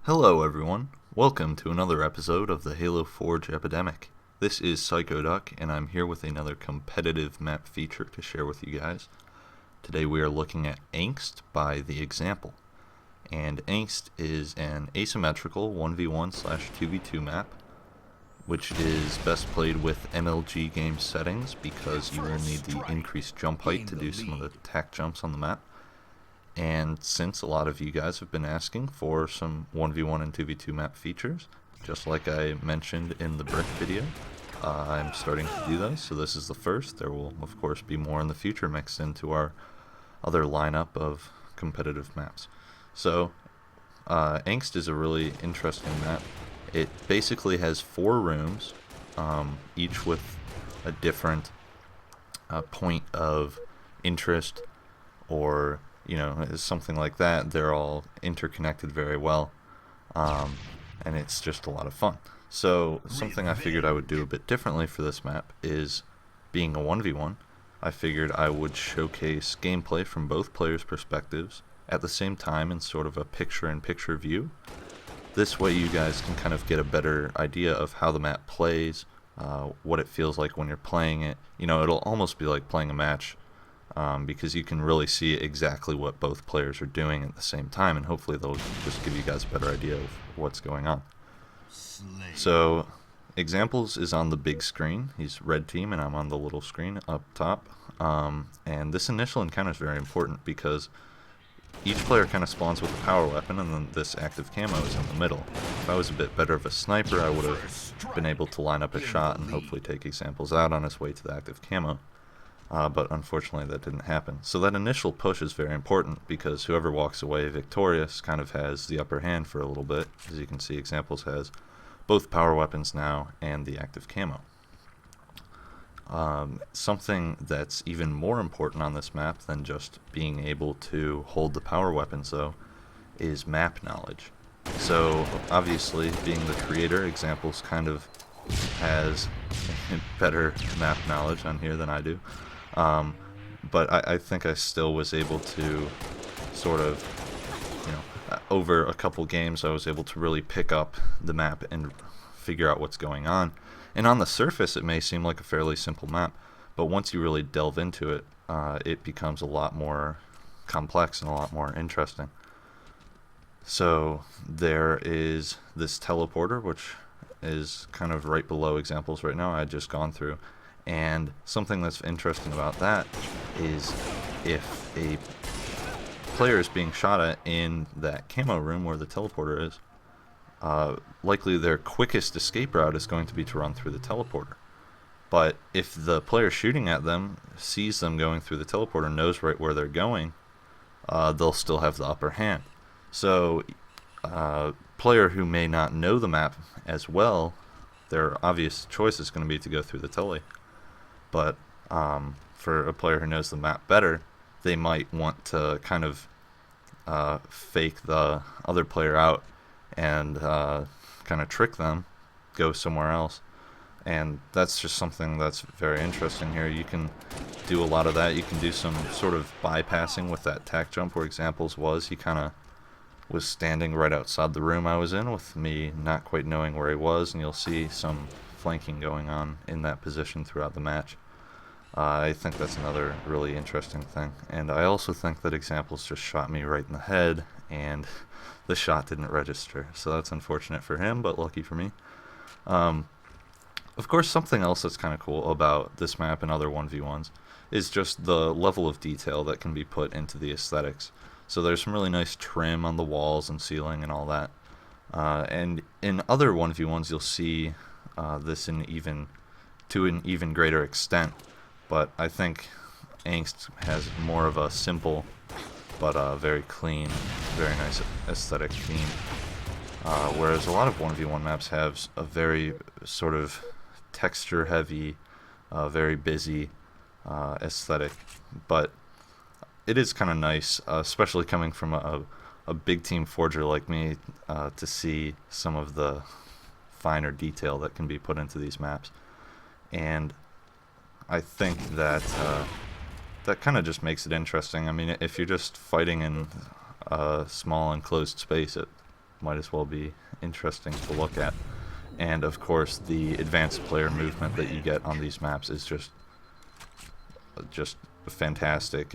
Hello everyone, welcome to another episode of the Halo Forge Epidemic. This is PsychoDuck, and I'm here with another competitive map feature to share with you guys. Today we are looking at Angst by the Xzample. And Angst is an asymmetrical 1v1/2v2 map, which is best played with MLG game settings because you will need the increased jump height to do some of the tack jumps on the map. And since a lot of you guys have been asking for some 1v1 and 2v2 map features, just like I mentioned in the brick video, I'm starting to do those, so this is the first. There will of course be more in the future mixed into our other lineup of competitive maps. So Angst is a really interesting map. It basically has 4 rooms, each with a different point of interest, or something like that. They're all interconnected very well, and it's just a lot of fun. So something I figured I would do a bit differently for this map is, being a 1v1, I figured I would showcase gameplay from both players' perspectives at the same time in sort of a picture-in-picture view. This way you guys can kind of get a better idea of how the map plays, what it feels like when you're playing it. It'll almost be like playing a match, because you can really see exactly what both players are doing at the same time, and hopefully they'll just give you guys a better idea of what's going on. So Xzamples is on the big screen. He's red team and I'm on the little screen up top. And this initial encounter is very important because each player kind of spawns with a power weapon, and then this active camo is in the middle. If I was a bit better of a sniper, I would have been able to line up a shot and hopefully take Xzamples out on his way to the active camo. But unfortunately that didn't happen. So that initial push is very important because whoever walks away victorious kind of has the upper hand for a little bit. As you can see, Xzamples has both power weapons now and the active camo. Something that's even more important on this map than just being able to hold the power weapons, though, is map knowledge. So obviously, being the creator, Xzamples kind of has better map knowledge on here than I do. But I think I still was able to sort of, over a couple games, I was able to really pick up the map and figure out what's going on. And on the surface, it may seem like a fairly simple map, but once you really delve into it, it becomes a lot more complex and a lot more interesting. So there is this teleporter, which is kind of right below Xzamples right now. I had just gone through. And something that's interesting about that is if a player is being shot at in that camo room where the teleporter is, likely their quickest escape route is going to be to run through the teleporter. But if the player shooting at them sees them going through the teleporter and knows right where they're going, they'll still have the upper hand. So player who may not know the map as well, their obvious choice is going to be to go through the telly. But for a player who knows the map better, they might want to kind of fake the other player out and kind of trick them, go somewhere else. And that's just something that's very interesting here. You can do a lot of that. You can do some sort of bypassing with that tack jump where Xzamples was. He kind of was standing right outside the room I was in with me not quite knowing where he was, and you'll see some flanking going on in that position throughout the match. I think that's another really interesting thing. And I also think that Xzamples just shot me right in the head, and the shot didn't register. So that's unfortunate for him, but lucky for me. Of course, something else that's kind of cool about this map and other 1v1s is just the level of detail that can be put into the aesthetics. So there's some really nice trim on the walls and ceiling and all that. And in other 1v1s, you'll see this to an even greater extent. But I think Angst has more of a simple but very clean, very nice aesthetic theme. Whereas a lot of 1v1 maps have a very sort of texture-heavy, very busy aesthetic. But it is kind of nice, especially coming from a big team forger like me, to see some of the finer detail that can be put into these maps. And I think that that kind of just makes it interesting. I mean, if you're just fighting in a small enclosed space, it might as well be interesting to look at. And of course, the advanced player movement that you get on these maps is just fantastic.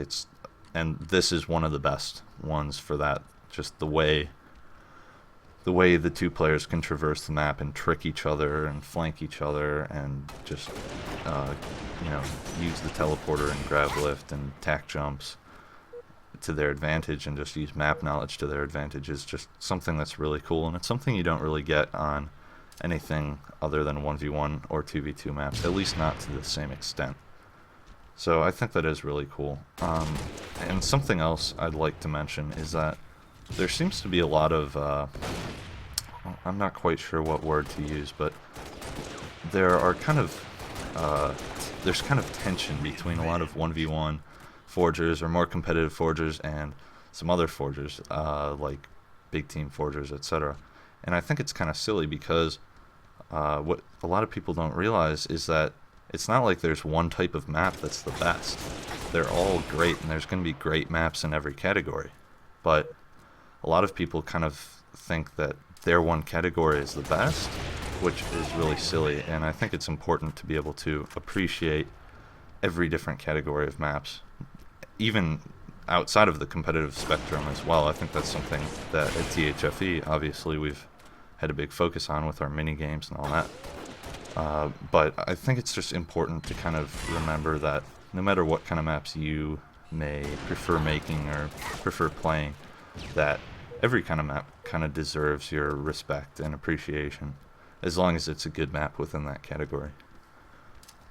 And this is one of the best ones for that. Just the way the two players can traverse the map and trick each other and flank each other and just use the teleporter and grab lift and tack jumps to their advantage and just use map knowledge to their advantage is just something that's really cool, and it's something you don't really get on anything other than 1v1 or 2v2 maps, at least not to the same extent. So I think that is really cool. And something else I'd like to mention is that there seems to be a lot of, I'm not quite sure what word to use, but there's kind of tension between a lot of 1v1 forgers or more competitive forgers and some other forgers, like big team forgers, etc. And I think it's kind of silly because what a lot of people don't realize is that it's not like there's one type of map that's the best. They're all great, and there's going to be great maps in every category. But a lot of people kind of think that their one category is the best, which is really silly, and I think it's important to be able to appreciate every different category of maps, even outside of the competitive spectrum as well. I think that's something that at THFE, obviously, we've had a big focus on with our mini games and all that. But I think it's just important to kind of remember that no matter what kind of maps you may prefer making or prefer playing, that every kind of map kind of deserves your respect and appreciation, as long as it's a good map within that category.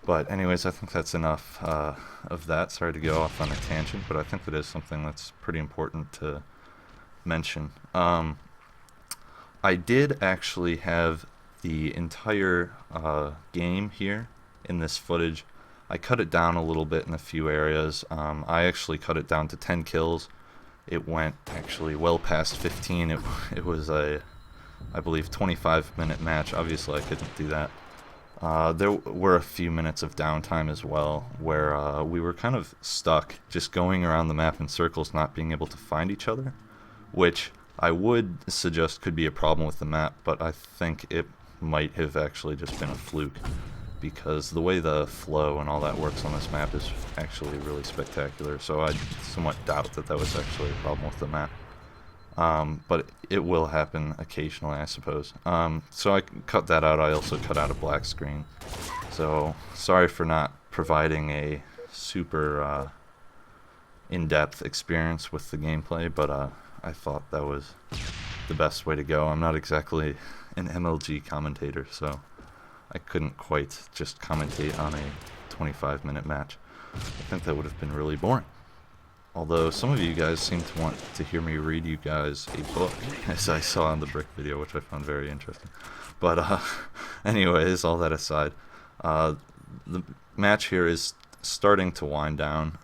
But anyways, I think that's enough of that. Sorry to go off on a tangent, but I think that is something that's pretty important to mention. I did actually have the entire game here in this footage. I cut it down a little bit in a few areas. I actually cut it down to 10 kills. It went actually well past 15. It was a, I believe, 25-minute match. Obviously, I couldn't do that. There were a few minutes of downtime as well, where we were kind of stuck just going around the map in circles, not being able to find each other, which I would suggest could be a problem with the map, but I think it might have actually just been a fluke, because the way the flow and all that works on this map is actually really spectacular, so I somewhat doubt that that was actually a problem with the map. But it will happen occasionally, I suppose. So I cut that out. I also cut out a black screen. So sorry for not providing a super in-depth experience with the gameplay, but I thought that was the best way to go. I'm not exactly an MLG commentator, so I couldn't quite just commentate on a 25-minute match. I think that would have been really boring. Although some of you guys seem to want to hear me read you guys a book, as I saw in the brick video, which I found very interesting. But anyways, all that aside, the match here is starting to wind down,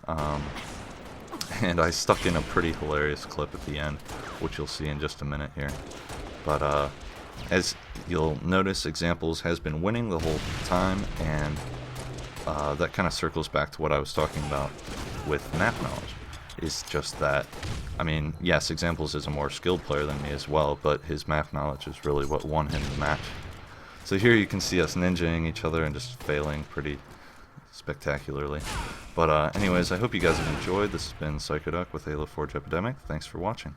and I stuck in a pretty hilarious clip at the end, which you'll see in just a minute here. But as you'll notice, Xzamples has been winning the whole time, and that kind of circles back to what I was talking about with map knowledge. Is just that, I mean, yes, Xzamples is a more skilled player than me as well, but his map knowledge is really what won him the match. So here you can see us ninjaing each other and just failing pretty spectacularly. But anyways, I hope you guys have enjoyed. This has been PsychoDuck with Halo Forge Epidemic. Thanks for watching.